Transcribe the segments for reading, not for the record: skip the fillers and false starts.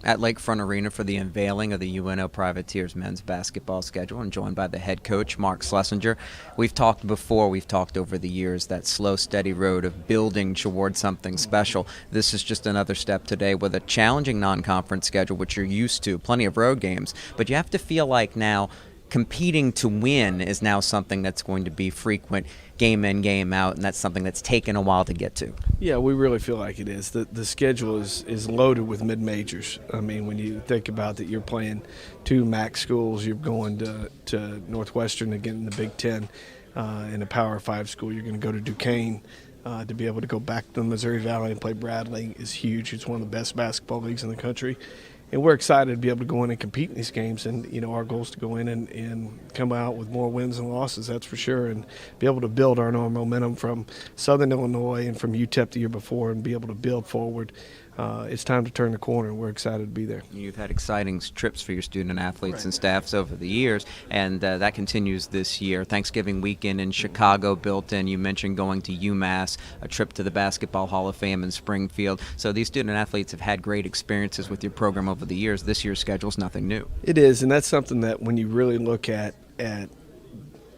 at Lakefront Arena for the unveiling of the UNO Privateers men's basketball schedule, and joined by the head coach, Mark Slessinger. We've talked over the years, that slow, steady road of building towards something special. This is just another step today with a challenging non-conference schedule, which you're used to, plenty of road games, but you have to feel like now competing to win is now something that's going to be frequent, game in, game out, and that's something that's taken a while to get to. Yeah, we really feel like it is. The schedule is loaded with mid-majors. I mean, when you think about that, you're playing two MAC schools, you're going to Northwestern again in the Big Ten, in a Power 5 school, you're going to go to Duquesne. To be able to go back to the Missouri Valley and play Bradley is huge. It's one of the best basketball leagues in the country. And we're excited to be able to go in and compete in these games. And, our goal is to go in and come out with more wins and losses, that's for sure, and be able to build on our momentum from Southern Illinois and from UTEP the year before and be able to build forward. It's time to turn the corner, and we're excited to be there. You've had exciting trips for your student athletes and staffs over the years, and that continues this year. Thanksgiving weekend in Chicago built in. You mentioned going to UMass, a trip to the Basketball Hall of Fame in Springfield. So these student athletes have had great experiences with your program over the years. This year's schedule is nothing new. It is, and that's something that when you really look at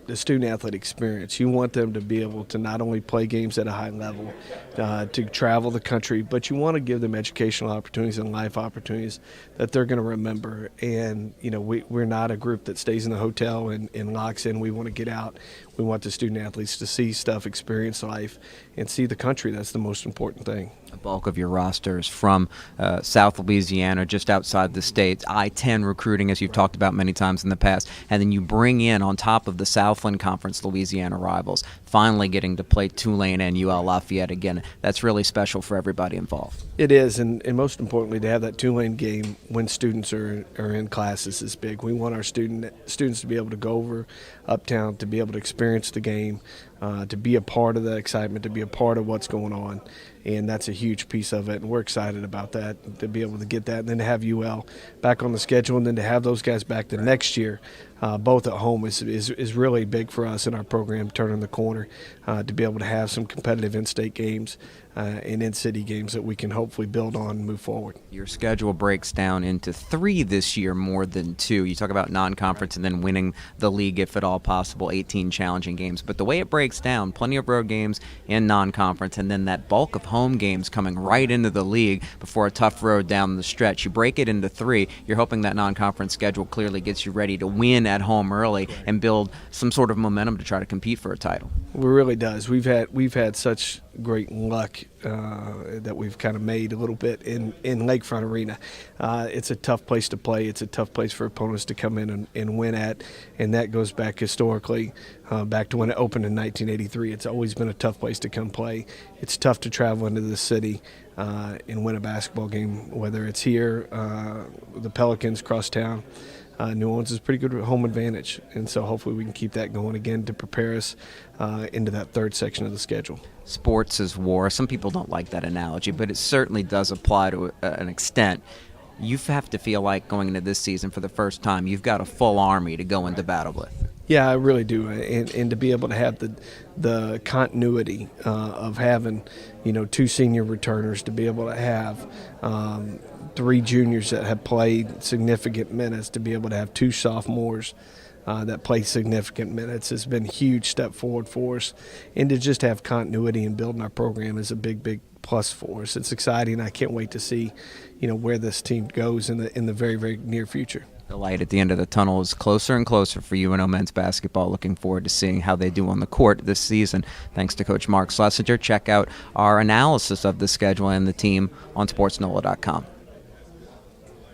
the student athlete experience, you want them to be able to not only play games at a high level, to travel the country, but you want to give them educational opportunities and life opportunities that they're going to remember. And we're not a group that stays in the hotel and locks in. We want to get out. We want the student athletes to see stuff, experience life, and see the country. That's the most important thing. The bulk of your roster is from South Louisiana, just outside the state. I-10 recruiting, as you've talked about many times in the past, and then you bring in, on top of the Southland Conference Louisiana rivals, finally getting to play Tulane and UL Lafayette again. That's really special for everybody involved. It is, and most importantly, to have that Tulane game when students are in classes is big. We want our students to be able to go over uptown, to be able to experience the game, to be a part of the excitement, to be a part of what's going on. And that's a huge piece of it, and we're excited about that, to be able to get that, and then to have UL back on the schedule, and then to have those guys back the next year, both at home, is really big for us in our program, turning the corner, to be able to have some competitive in-state games and in-city games that we can hopefully build on and move forward. Your schedule breaks down into 3 this year more than 2. You talk about non-conference and then winning the league if at all possible, 18 challenging games. But the way it breaks down, plenty of road games in non-conference, and then that bulk of home games coming right into the league before a tough road down the stretch. You break it into 3. You're hoping that non-conference schedule clearly gets you ready to win at home early and build some sort of momentum to try to compete for a title. It really does. We've had such great luck that we've kind of made a little bit in Lakefront Arena. It's a tough place to play. It's a tough place for opponents to come in and win at, and that goes back historically, back to when it opened in 1983. It's always been a tough place to come play. It's tough to travel into the city and win a basketball game, whether it's here, the Pelicans cross town. New Orleans is a pretty good home advantage, and so hopefully we can keep that going again to prepare us into that third section of the schedule. Sports is war. Some people don't like that analogy, but it certainly does apply to an extent. You have to feel like going into this season for the first time, you've got a full army to go into battle with. Yeah, I really do, and to be able to have the continuity of having, 2 senior returners, to be able to have 3 juniors that have played significant minutes, to be able to have 2 sophomores that play significant minutes has been a huge step forward for us, and to just have continuity in building our program is a big plus for us. It's exciting. I can't wait to see, where this team goes in the very, very near future. The light at the end of the tunnel is closer and closer for UNO men's basketball. Looking forward to seeing how they do on the court this season. Thanks to Coach Mark Slessinger. Check out our analysis of the schedule and the team on sportsnola.com.